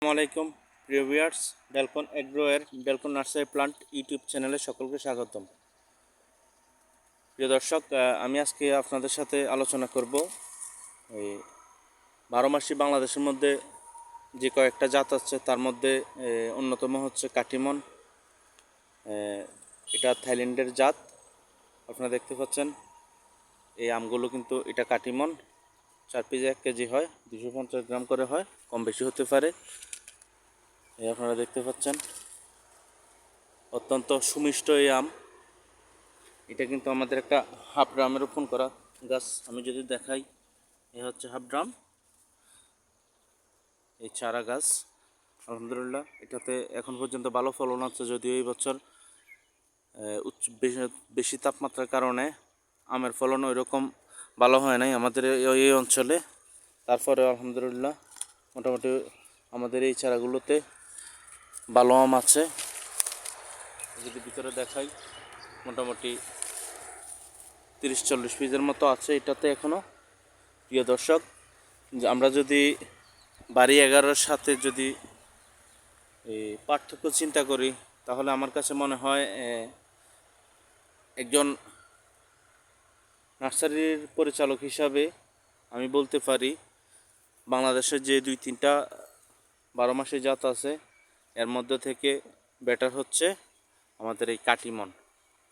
আসসালামু আলাইকুম প্রিয় ভিউয়ার্স, ডেলকন এগ্রোয়ের ডেলকন নার্সারি প্লান্ট ইউটিউব চ্যানেলে সকলকে স্বাগতম। প্রিয় দর্শক, আমি আজকে আপনাদের সাথে আলোচনা করব এই 12 মাসি বাংলাদেশের মধ্যে যে কয়েকটা জাত আছে তার মধ্যে অন্যতম হচ্ছে কাটিমন। এটা থাইল্যান্ডের জাত। আপনারা দেখতে পাচ্ছেন এই আমগুলো কিন্তু এটা কাটিমন। 4 পিসে 1 কেজি হয়, 250 গ্রাম করে হয়, কম বেশি হতে পারে। এই আপনারা দেখতে পাচ্ছেন অত্যন্ত সুমিষ্ট এই আম। এটা কিন্তু আমাদের একটা হাফ ড্রামে রোপণ করা গাছ। আমি যদি দেখাই, এ হচ্ছে হাফ ড্রাম, এই চারা গাছ। আলহামদুলিল্লাহ এটাতে এখন পর্যন্ত ভালো ফলন আছে, যদিও এই বছর বেশি তাপমাত্রার কারণে আমের ফলন ওই রকম ভালো হয় নাই আমাদের এই অঞ্চলে। তারপরে আলহামদুলিল্লাহ মোটামুটি আমাদের এই চারাগুলোতে ভালো আম আছে। যদি ভিতরে দেখাই, মোটামুটি 30-40 পিসের মতো আছে এটাতে এখনও। প্রিয় দর্শক, আমরা যদি বাড়ি 11-র সাথে যদি এই পার্থক্য চিন্তা করি, তাহলে আমার কাছে মনে হয় একজন নার্সারির পরিচালক হিসাবে আমি বলতে পারি বাংলাদেশের যে 2-3টা 12 মাসি জাত আছে এর মধ্যে থেকে বেটার হচ্ছে আমাদের এই কাটিমন।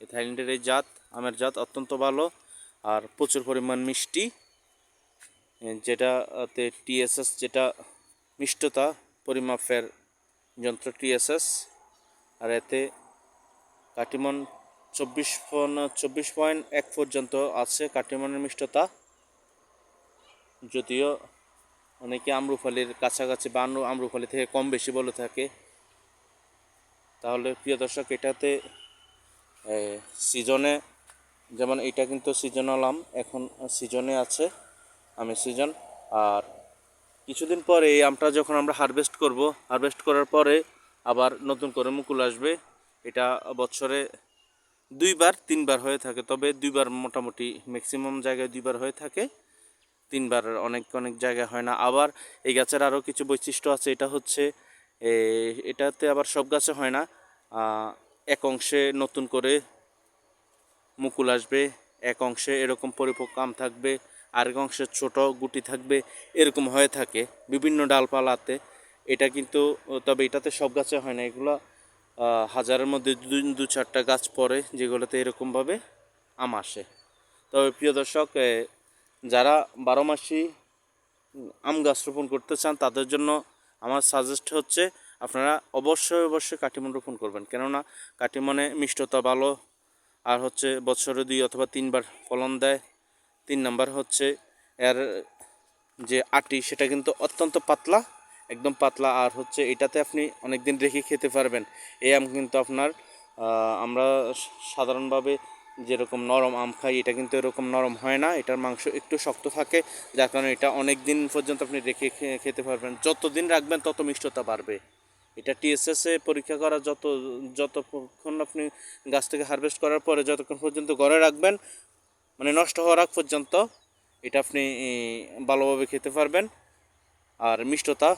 এই থাইল্যান্ডের এই জাত, আমের জাত অত্যন্ত ভালো আর প্রচুর পরিমাণ মিষ্টি, যেটাতে টিএসএস, যেটা মিষ্টতা পরিমাপের যন্ত্র টিএসএস, আর এতে কাটিমন 24.1 পর্যন্ত আছে কাটিমনের মিষ্টতা। যদিও অনেকে আম্রফালির কাছাকাছি বা আম্রফালি থেকে কম বেশি বলে থাকে। তাহলে প্রিয় দর্শক, এটাতে সিজনে, যেমন এটা কিন্তু সিজনাল আম, এখন সিজনে আছে, আমের সিজন। আর কিছুদিন পরে এই আমটা যখন আমরা হারভেস্ট করব, হারভেস্ট করার পরে আবার নতুন করে মুকুল আসবে। এটা বছরে 2-3 বার হয়ে থাকে, তবে 2 বার মোটামুটি ম্যাক্সিমাম জায়গায় 2 বার হয়ে থাকে, 3 বার অনেক অনেক জায়গায় হয় না। আবার এই গাছের আরও কিছু বৈশিষ্ট্য আছে। এটা হচ্ছে এটাতে আবার সব গাছে হয় না, এক অংশে নতুন করে মুকুল আসবে, এক অংশে এরকম পরিপক্ক আম থাকবে, আরেক অংশে ছোট গুটি থাকবে, এরকম হয়ে থাকে বিভিন্ন ডালপালাতে। এটা কিন্তু, তবে এটাতে সব গাছে হয় না, এগুলো হাজারের মধ্যে 2-4টা গাছ পড়ে যেগুলোতে এরকমভাবে আম আসে। তবে প্রিয় দর্শক, যারা 12 মাসি আম গাছ রোপণ করতে চান তাদের জন্য আমার সাজেস্ট হচ্ছে আপনারা অবশ্যই কাটিমন রোপণ করবেন, কেননা কাটিমনে মিষ্টতা ভালো, আর হচ্ছে বছরে 2 অথবা 3 বার ফলন দেয়। 3 নাম্বার হচ্ছে এর যে আটি, সেটা কিন্তু অত্যন্ত পাতলা, একদম পাতলা। আর হচ্ছে এটাতে আপনি অনেক দিন রেখে খেতে পারবেন। এই আম কিন্তু আপনার আমরা সাধারণভাবে যেরকম নরম আম খাই, এটা কিন্তু এরকম নরম হয় না, এটার মাংস একটু শক্ত থাকে, যার কারণে এটা অনেক দিন পর্যন্ত আপনি রেখে খেতে পারবেন। যত দিন রাখবেন তত মিষ্টতা বাড়বে। এটা টিএসএসে পরীক্ষা করা, যতক্ষণ আপনি গাছ থেকে হারভেস্ট করার পরে যতক্ষণ পর্যন্ত ঘরে রাখবেন, মানে নষ্ট হওয়ার আগ পর্যন্ত, এটা আপনি ভালোভাবে খেতে পারবেন। আর মিষ্টতা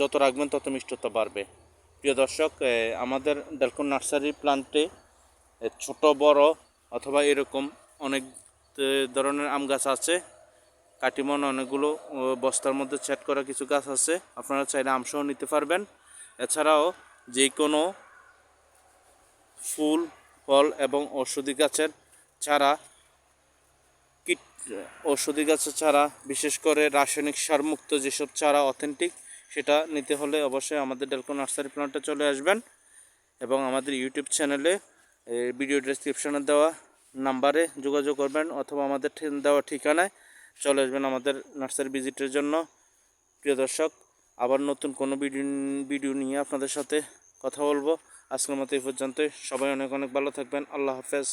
যত রাখবেন তত মিষ্টতা বাড়বে। প্রিয় দর্শক, আমাদের ডেলকন নার্সারি প্লান্টে ছোট বড় অথবা এরকম অনেক ধরনের আম গাছ আছে। কাটিমন অনেকগুলো বস্তার মধ্যে সেট করা কিছু গাছ আছে, আপনারা চাইলে আমসহ নিতে পারবেন। এছাড়াও যে কোনো ফুল, ফল এবং ঔষধি গাছের চারা, ঔষধি গাছের চারা, বিশেষ করে রাসায়নিক সারমুক্ত যেসব চারা অথেন্টিক, সেটা নিতে হলে অবশ্যই আমাদের ডেলকন নার্সারি প্ল্যান্টে চলে আসবেন এবং আমাদের ইউটিউব চ্যানেলে ভিডিও ডেসক্রিপশনে দেওয়া নাম্বারে যোগাযোগ করবেন, অথবা আমাদের দেওয়া ঠিকানায় চলে আসবেন আমাদের নার্সারি ভিজিটের জন্য। প্রিয় দর্শক, আবার নতুন কোনো ভিডিও নিয়ে আপনাদের সাথে কথা বলবো। আজকের মতো এই পর্যন্তই। সবাই অনেক অনেক ভালো থাকবেন। আল্লাহ হাফেজ।